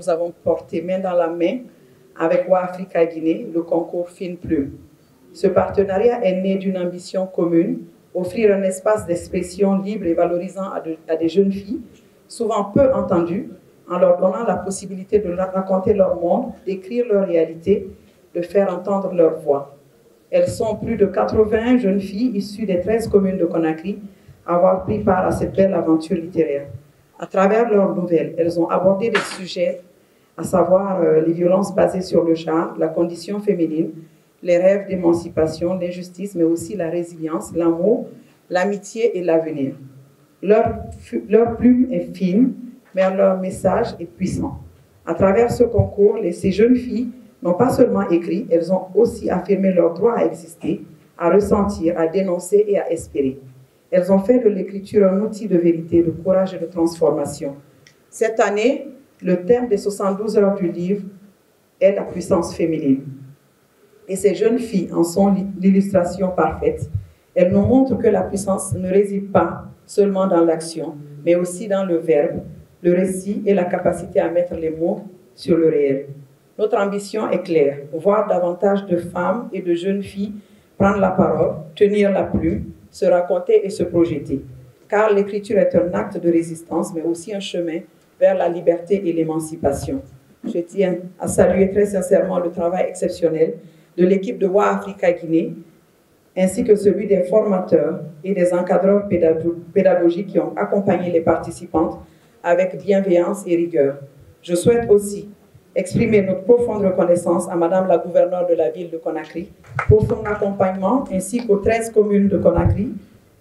Nous avons porté main dans la main avec WAAFRICA Guinée le concours Fine Plume. Ce partenariat est né d'une ambition commune, offrir un espace d'expression libre et valorisant à des jeunes filles, souvent peu entendues, en leur donnant la possibilité de raconter leur monde, d'écrire leur réalité, de faire entendre leur voix. Elles sont plus de 80 jeunes filles issues des 13 communes de Conakry à avoir pris part à cette belle aventure littéraire. À travers leurs nouvelles, elles ont abordé des sujets, à savoir les violences basées sur le genre, la condition féminine, les rêves d'émancipation, l'injustice, mais aussi la résilience, l'amour, l'amitié et l'avenir. Leur plume est fine, mais leur message est puissant. À travers ce concours, ces jeunes filles n'ont pas seulement écrit, elles ont aussi affirmé leur droit à exister, à ressentir, à dénoncer et à espérer. Elles ont fait de l'écriture un outil de vérité, de courage et de transformation. Cette année, le thème des 72 heures du livre est la puissance féminine. Et ces jeunes filles en sont l'illustration parfaite. Elles nous montrent que la puissance ne réside pas seulement dans l'action, mais aussi dans le verbe, le récit et la capacité à mettre les mots sur le réel. Notre ambition est claire, voir davantage de femmes et de jeunes filles prendre la parole, tenir la plume, se raconter et se projeter. Car l'écriture est un acte de résistance, mais aussi un chemin vers la liberté et l'émancipation. Je tiens à saluer très sincèrement le travail exceptionnel de l'équipe de WAAFRICA Guinée, ainsi que celui des formateurs et des encadreurs pédagogiques qui ont accompagné les participantes avec bienveillance et rigueur. Je souhaite aussi exprimer notre profonde reconnaissance à Madame la gouverneure de la ville de Conakry pour son accompagnement, ainsi qu'aux 13 communes de Conakry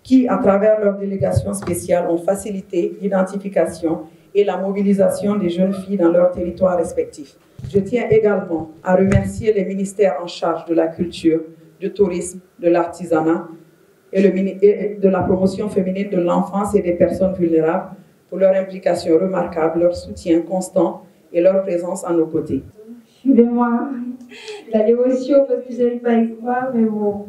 qui, à travers leur délégation spéciale, ont facilité l'identification et la mobilisation des jeunes filles dans leurs territoires respectifs. Je tiens également à remercier les ministères en charge de la culture, du tourisme, de l'artisanat et de la promotion féminine de l'enfance et des personnes vulnérables pour leur implication remarquable, leur soutien constant et leur présence à nos côtés. Suivez-moi la dévotion parce que je n'arrive pas à y croire, mais bon,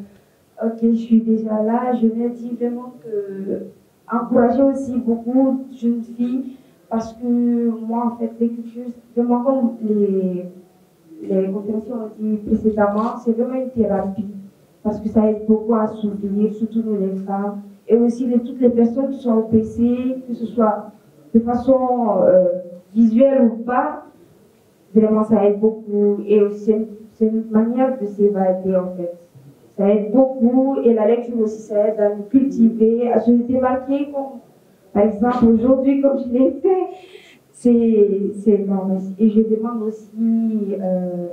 ok, je suis déjà là. Je vais dire vraiment que encourager aussi beaucoup de jeunes filles parce que moi, en fait, l'écriture, vraiment comme les conférences ont dit précédemment, c'est vraiment une thérapie parce que ça aide beaucoup à s'ouvrir, surtout nous les femmes, et aussi toutes les personnes qui sont oppressées, que ce soit de façon visuelle ou pas, vraiment ça aide beaucoup. Et c'est une manière de s'évader en fait. Ça aide beaucoup et la lecture aussi, ça aide à nous cultiver, à se démarquer comme, par exemple, aujourd'hui, comme je l'ai fait, c'est énorme. Et je demande aussi,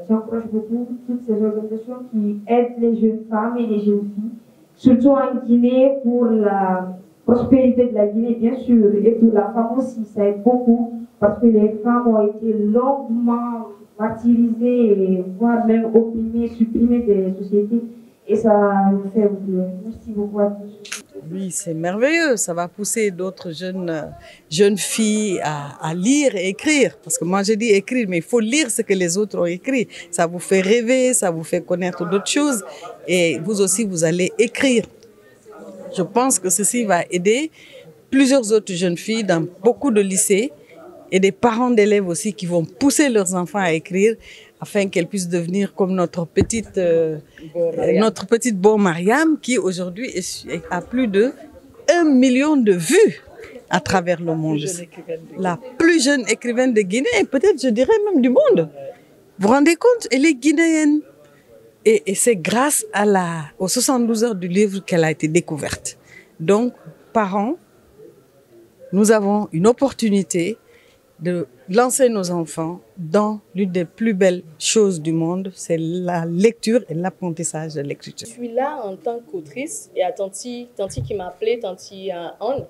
j'encourage beaucoup toutes ces organisations qui aident les jeunes femmes et les jeunes filles, surtout en Guinée, pour la prospérité de la Guinée, bien sûr, et pour la femme aussi, ça aide beaucoup, parce que les femmes ont été longuement martyrisées, voire même opprimées, supprimées des sociétés, et ça nous fait oublier. Merci beaucoup à tous. Oui, c'est merveilleux. Ça va pousser d'autres jeunes filles à lire et écrire. Parce que moi, je dis écrire, mais il faut lire ce que les autres ont écrit. Ça vous fait rêver, ça vous fait connaître d'autres choses. Et vous aussi, vous allez écrire. Je pense que ceci va aider plusieurs autres jeunes filles dans beaucoup de lycées et des parents d'élèves aussi qui vont pousser leurs enfants à écrire afin qu'elles puissent devenir comme notre petite Beau Mariam qui aujourd'hui a plus de 1 million de vues à travers le monde. La plus jeune écrivaine de Guinée, peut-être je dirais même du monde. Vous vous rendez compte, elle est guinéenne. Et c'est grâce aux 72 heures du livre qu'elle a été découverte. Donc, parents, nous avons une opportunité de lancer nos enfants dans l'une des plus belles choses du monde, c'est la lecture et l'apprentissage de l'écriture. Je suis là en tant qu'autrice et à Tanti qui m'a appelée, Tanti Anne,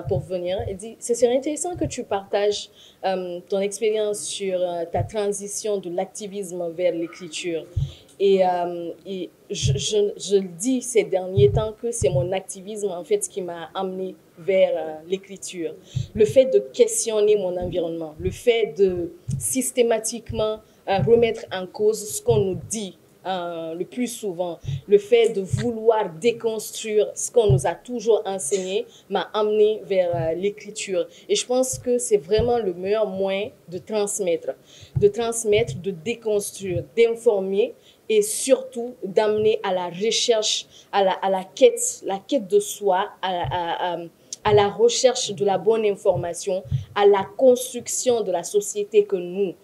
pour venir et dit ce serait intéressant que tu partages ton expérience sur ta transition de l'activisme vers l'écriture. Et je le dis ces derniers temps que c'est mon activisme en fait qui m'a amené vers l'écriture. Le fait de questionner mon environnement, le fait de systématiquement remettre en cause ce qu'on nous dit le plus souvent. Le fait de vouloir déconstruire ce qu'on nous a toujours enseigné m'a amené vers l'écriture. Et je pense que c'est vraiment le meilleur moyen de transmettre, de déconstruire, d'informer et surtout d'amener à la recherche, à la quête de soi, à la recherche de la bonne information, à la construction de la société que nous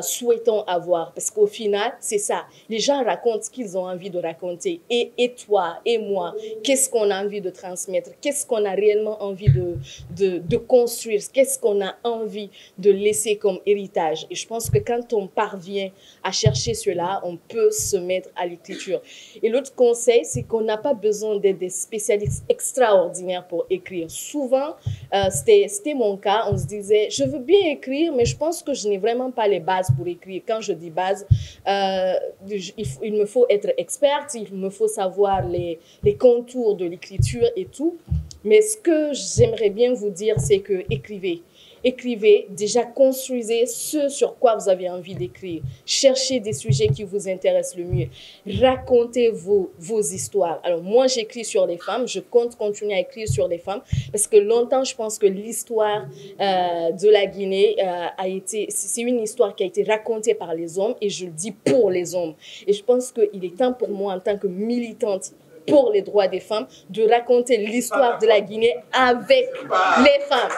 souhaitons avoir. Parce qu'au final, c'est ça. Les gens racontent ce qu'ils ont envie de raconter. Et toi, et moi, qu'est-ce qu'on a envie de transmettre? Qu'est-ce qu'on a réellement envie de construire? Qu'est-ce qu'on a envie de laisser comme héritage? Et je pense que quand on parvient à chercher cela, on peut se mettre à l'écriture. Et l'autre conseil, c'est qu'on n'a pas besoin d'être des spécialistes extraordinaires pour écrire. Souvent, c'était mon cas, on se disait, je veux bien écrire, mais je pense que je n'ai vraiment pas les bases pour écrire. Quand je dis base, il me faut être experte, il me faut savoir les contours de l'écriture et tout. Mais ce que j'aimerais bien vous dire, c'est que écrivez. Écrivez, déjà construisez ce sur quoi vous avez envie d'écrire. Cherchez des sujets qui vous intéressent le mieux. Racontez vos histoires. Alors moi, j'écris sur les femmes. Je compte continuer à écrire sur les femmes parce que longtemps, je pense que l'histoire de la Guinée c'est une histoire qui a été racontée par les hommes et je le dis pour les hommes. Et je pense qu'il est temps pour moi, en tant que militante pour les droits des femmes, de raconter l'histoire de la Guinée avec les femmes.